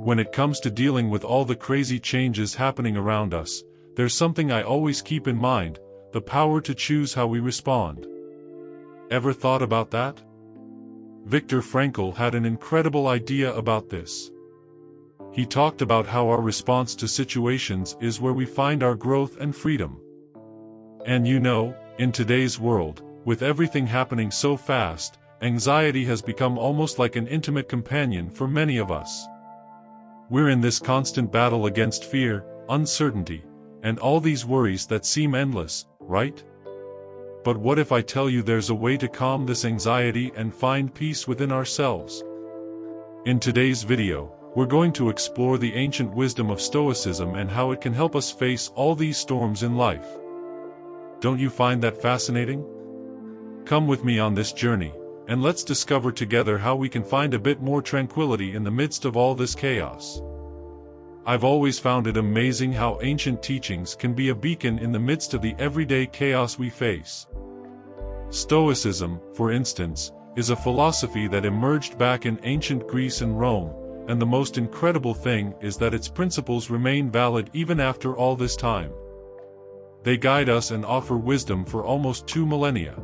When it comes to dealing with all the crazy changes happening around us, there's something I always keep in mind: the power to choose how we respond. Ever thought about that? Viktor Frankl had an incredible idea about this. He talked about how our response to situations is where we find our growth and freedom. And you know, in today's world, with everything happening so fast, anxiety has become almost like an intimate companion for many of us. We're in this constant battle against fear, uncertainty, and all these worries that seem endless, right? But what if I tell you there's a way to calm this anxiety and find peace within ourselves? In today's video, we're going to explore the ancient wisdom of Stoicism and how it can help us face all these storms in life. Don't you find that fascinating? Come with me on this journey, and let's discover together how we can find a bit more tranquility in the midst of all this chaos. I've always found it amazing how ancient teachings can be a beacon in the midst of the everyday chaos we face. Stoicism, for instance, is a philosophy that emerged back in ancient Greece and Rome, and the most incredible thing is that its principles remain valid even after all this time. They guide us and offer wisdom for almost 2 millennia.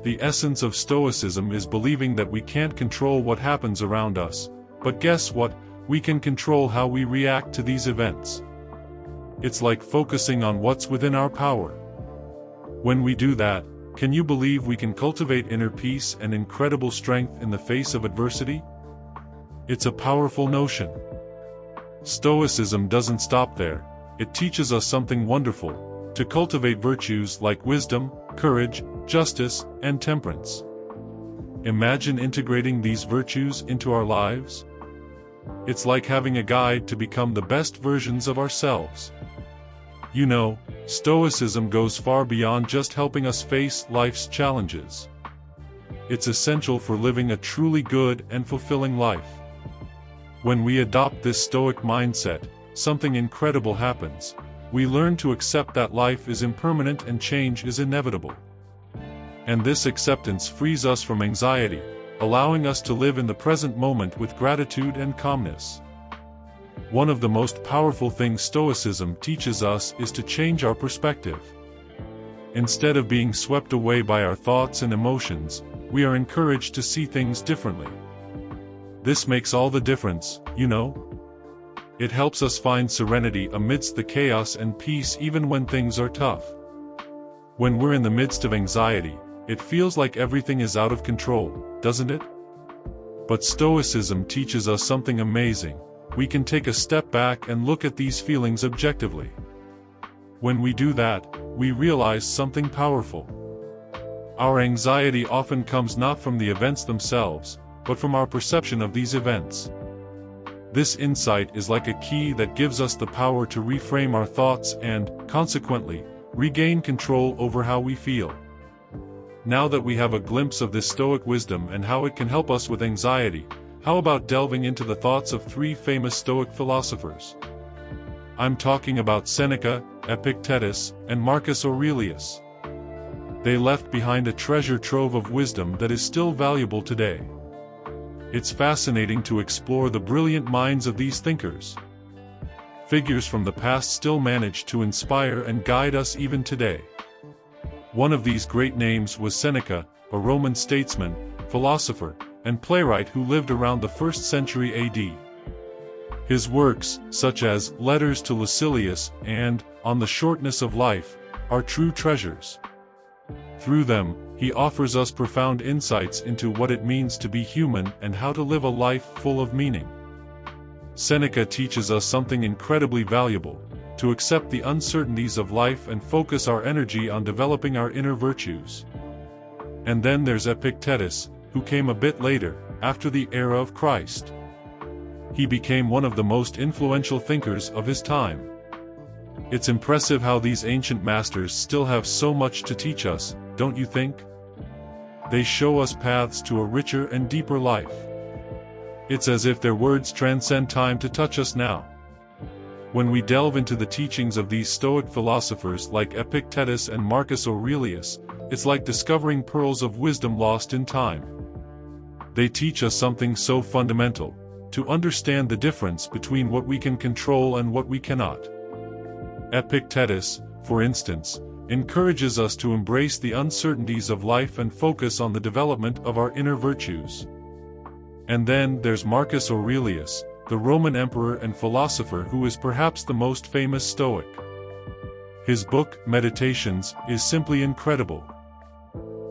The essence of Stoicism is believing that we can't control what happens around us, but guess what? We can control how we react to these events. It's like focusing on what's within our power. When we do that, can you believe we can cultivate inner peace and incredible strength in the face of adversity? It's a powerful notion. Stoicism doesn't stop there. It teaches us something wonderful: to cultivate virtues like wisdom, courage, justice, and temperance. Imagine integrating these virtues into our lives. It's like having a guide to become the best versions of ourselves. You know, Stoicism goes far beyond just helping us face life's challenges. It's essential for living a truly good and fulfilling life. When we adopt this Stoic mindset, something incredible happens. We learn to accept that life is impermanent and change is inevitable. And this acceptance frees us from anxiety, allowing us to live in the present moment with gratitude and calmness. One of the most powerful things Stoicism teaches us is to change our perspective. Instead of being swept away by our thoughts and emotions, we are encouraged to see things differently. This makes all the difference, you know? It helps us find serenity amidst the chaos and peace even when things are tough. When we're in the midst of anxiety, it feels like everything is out of control, doesn't it? But Stoicism teaches us something amazing. We can take a step back and look at these feelings objectively. When we do that, we realize something powerful. Our anxiety often comes not from the events themselves, but from our perception of these events. This insight is like a key that gives us the power to reframe our thoughts and, consequently, regain control over how we feel. Now that we have a glimpse of this Stoic wisdom and how it can help us with anxiety, how about delving into the thoughts of 3 famous Stoic philosophers? I'm talking about Seneca, Epictetus, and Marcus Aurelius. They left behind a treasure trove of wisdom that is still valuable today. It's fascinating to explore the brilliant minds of these thinkers. Figures from the past still manage to inspire and guide us even today. One of these great names was Seneca, a Roman statesman, philosopher, and playwright who lived around the 1st century AD. His works, such as Letters to Lucilius and On the Shortness of Life, are true treasures. Through them, he offers us profound insights into what it means to be human and how to live a life full of meaning. Seneca teaches us something incredibly valuable: to accept the uncertainties of life and focus our energy on developing our inner virtues. And then there's Epictetus, who came a bit later, after the era of Christ. He became one of the most influential thinkers of his time. It's impressive how these ancient masters still have so much to teach us, don't you think? They show us paths to a richer and deeper life. It's as if their words transcend time to touch us now. When we delve into the teachings of these Stoic philosophers like Epictetus and Marcus Aurelius, it's like discovering pearls of wisdom lost in time. They teach us something so fundamental: to understand the difference between what we can control and what we cannot. Epictetus, for instance, encourages us to embrace the uncertainties of life and focus on the development of our inner virtues. And then there's Marcus Aurelius, the Roman emperor and philosopher who is perhaps the most famous Stoic. His book, Meditations, is simply incredible.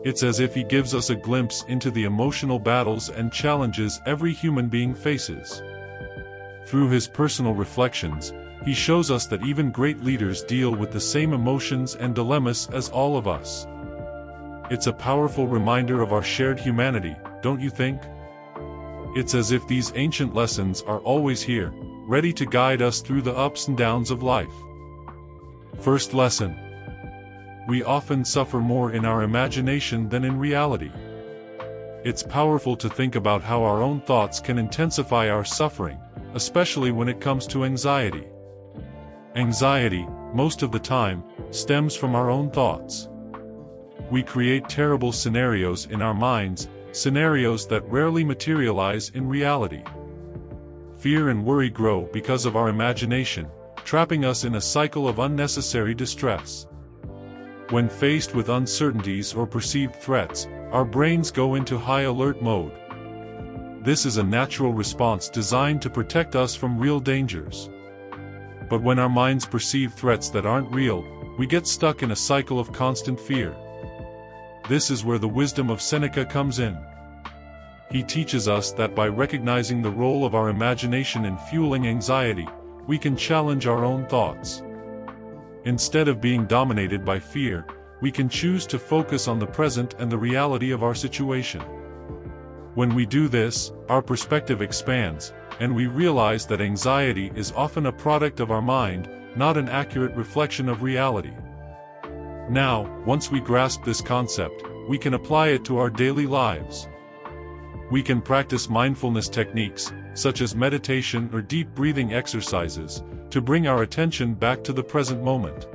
It's as if he gives us a glimpse into the emotional battles and challenges every human being faces. Through his personal reflections, he shows us that even great leaders deal with the same emotions and dilemmas as all of us. It's a powerful reminder of our shared humanity, don't you think? It's as if these ancient lessons are always here, ready to guide us through the ups and downs of life. First lesson. We often suffer more in our imagination than in reality. It's powerful to think about how our own thoughts can intensify our suffering, especially when it comes to anxiety. Anxiety, most of the time, stems from our own thoughts. We create terrible scenarios in our minds, scenarios that rarely materialize in reality. Fear and worry grow because of our imagination, trapping us in a cycle of unnecessary distress. When faced with uncertainties or perceived threats, our brains go into high alert mode. This is a natural response designed to protect us from real dangers. But when our minds perceive threats that aren't real, we get stuck in a cycle of constant fear. This is where the wisdom of Seneca comes in. He teaches us that by recognizing the role of our imagination in fueling anxiety, we can challenge our own thoughts. Instead of being dominated by fear, we can choose to focus on the present and the reality of our situation. When we do this, our perspective expands, and we realize that anxiety is often a product of our mind, not an accurate reflection of reality. Now, once we grasp this concept, we can apply it to our daily lives. We can practice mindfulness techniques, such as meditation or deep breathing exercises, to bring our attention back to the present moment.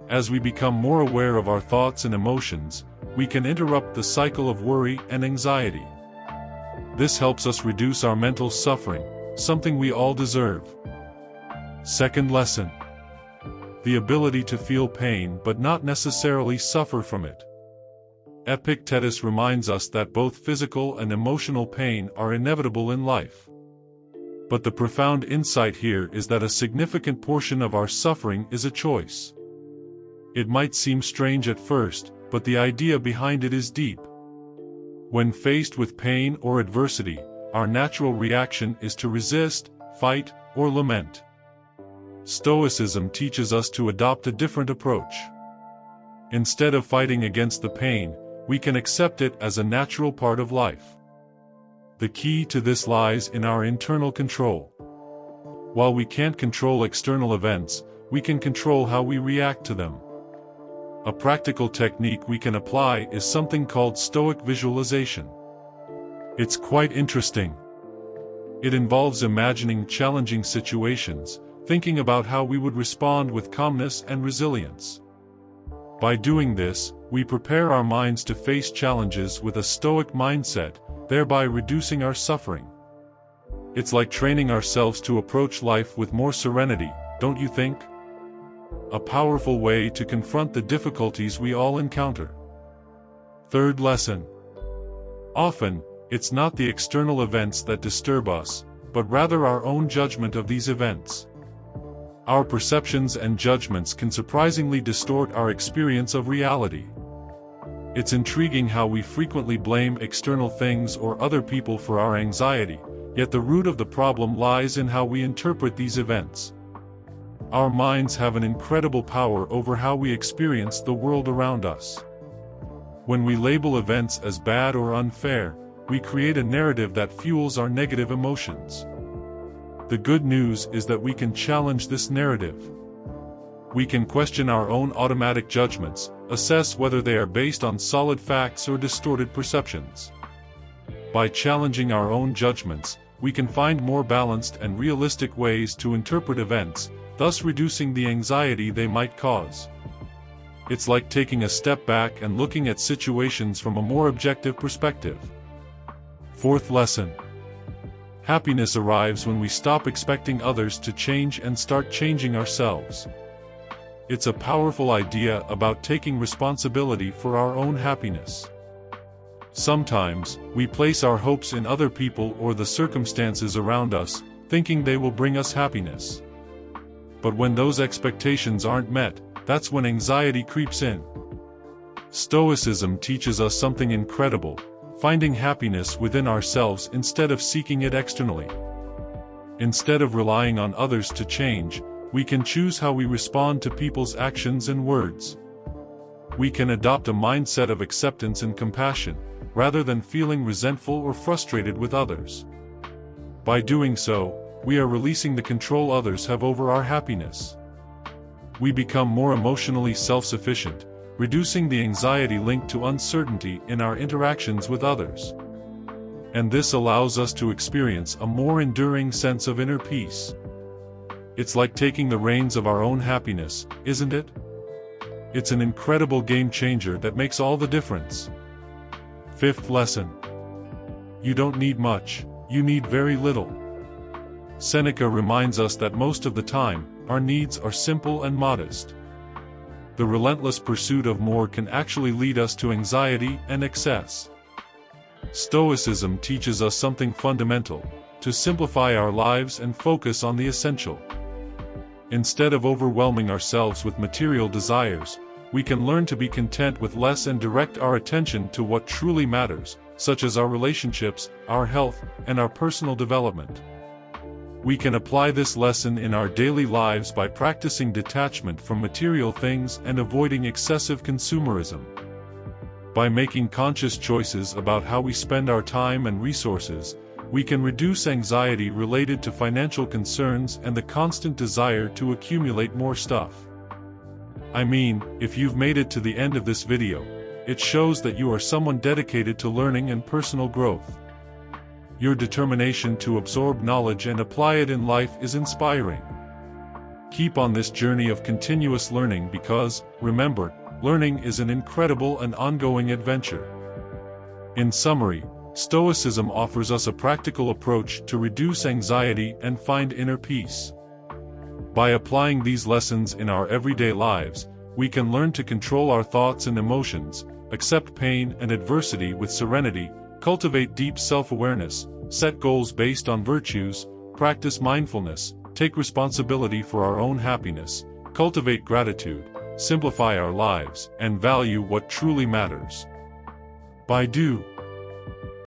As we become more aware of our thoughts and emotions, we can interrupt the cycle of worry and anxiety. This helps us reduce our mental suffering, something we all deserve. Second lesson. The ability to feel pain but not necessarily suffer from it. Epictetus reminds us that both physical and emotional pain are inevitable in life. But the profound insight here is that a significant portion of our suffering is a choice. It might seem strange at first, but the idea behind it is deep. When faced with pain or adversity, our natural reaction is to resist, fight, or lament. Stoicism teaches us to adopt a different approach. Instead of fighting against the pain, we can accept it as a natural part of life. The key to this lies in our internal control. While we can't control external events, we can control how we react to them. A practical technique we can apply is something called Stoic visualization. It's quite interesting. It involves imagining challenging situations, thinking about how we would respond with calmness and resilience. By doing this, we prepare our minds to face challenges with a Stoic mindset, thereby reducing our suffering. It's like training ourselves to approach life with more serenity, don't you think? A powerful way to confront the difficulties we all encounter. Third lesson. Often, it's not the external events that disturb us, but rather our own judgment of these events. Our perceptions and judgments can surprisingly distort our experience of reality. It's intriguing how we frequently blame external things or other people for our anxiety, yet the root of the problem lies in how we interpret these events. Our minds have an incredible power over how we experience the world around us. When we label events as bad or unfair, we create a narrative that fuels our negative emotions. The good news is that we can challenge this narrative. We can question our own automatic judgments, assess whether they are based on solid facts or distorted perceptions. By challenging our own judgments, we can find more balanced and realistic ways to interpret events, thus reducing the anxiety they might cause. It's like taking a step back and looking at situations from a more objective perspective. Fourth lesson. Happiness arrives when we stop expecting others to change and start changing ourselves. It's a powerful idea about taking responsibility for our own happiness. Sometimes, we place our hopes in other people or the circumstances around us, thinking they will bring us happiness. But when those expectations aren't met, that's when anxiety creeps in. Stoicism teaches us something incredible: finding happiness within ourselves instead of seeking it externally. Instead of relying on others to change, we can choose how we respond to people's actions and words. We can adopt a mindset of acceptance and compassion, rather than feeling resentful or frustrated with others. By doing so, we are releasing the control others have over our happiness. We become more emotionally self-sufficient, reducing the anxiety linked to uncertainty in our interactions with others. And this allows us to experience a more enduring sense of inner peace. It's like taking the reins of our own happiness, isn't it? It's an incredible game changer that makes all the difference. Fifth lesson. You don't need much, you need very little. Seneca reminds us that most of the time, our needs are simple and modest. The relentless pursuit of more can actually lead us to anxiety and excess. Stoicism teaches us something fundamental: to simplify our lives and focus on the essential. Instead of overwhelming ourselves with material desires, we can learn to be content with less and direct our attention to what truly matters, such as our relationships, our health, and our personal development. We can apply this lesson in our daily lives by practicing detachment from material things and avoiding excessive consumerism. By making conscious choices about how we spend our time and resources, we can reduce anxiety related to financial concerns and the constant desire to accumulate more stuff. I mean, if you've made it to the end of this video, it shows that you are someone dedicated to learning and personal growth. Your determination to absorb knowledge and apply it in life is inspiring. Keep on this journey of continuous learning because, remember, learning is an incredible and ongoing adventure. In summary, Stoicism offers us a practical approach to reduce anxiety and find inner peace. By applying these lessons in our everyday lives, we can learn to control our thoughts and emotions, accept pain and adversity with serenity, cultivate deep self-awareness, set goals based on virtues, practice mindfulness, take responsibility for our own happiness, cultivate gratitude, simplify our lives, and value what truly matters. By do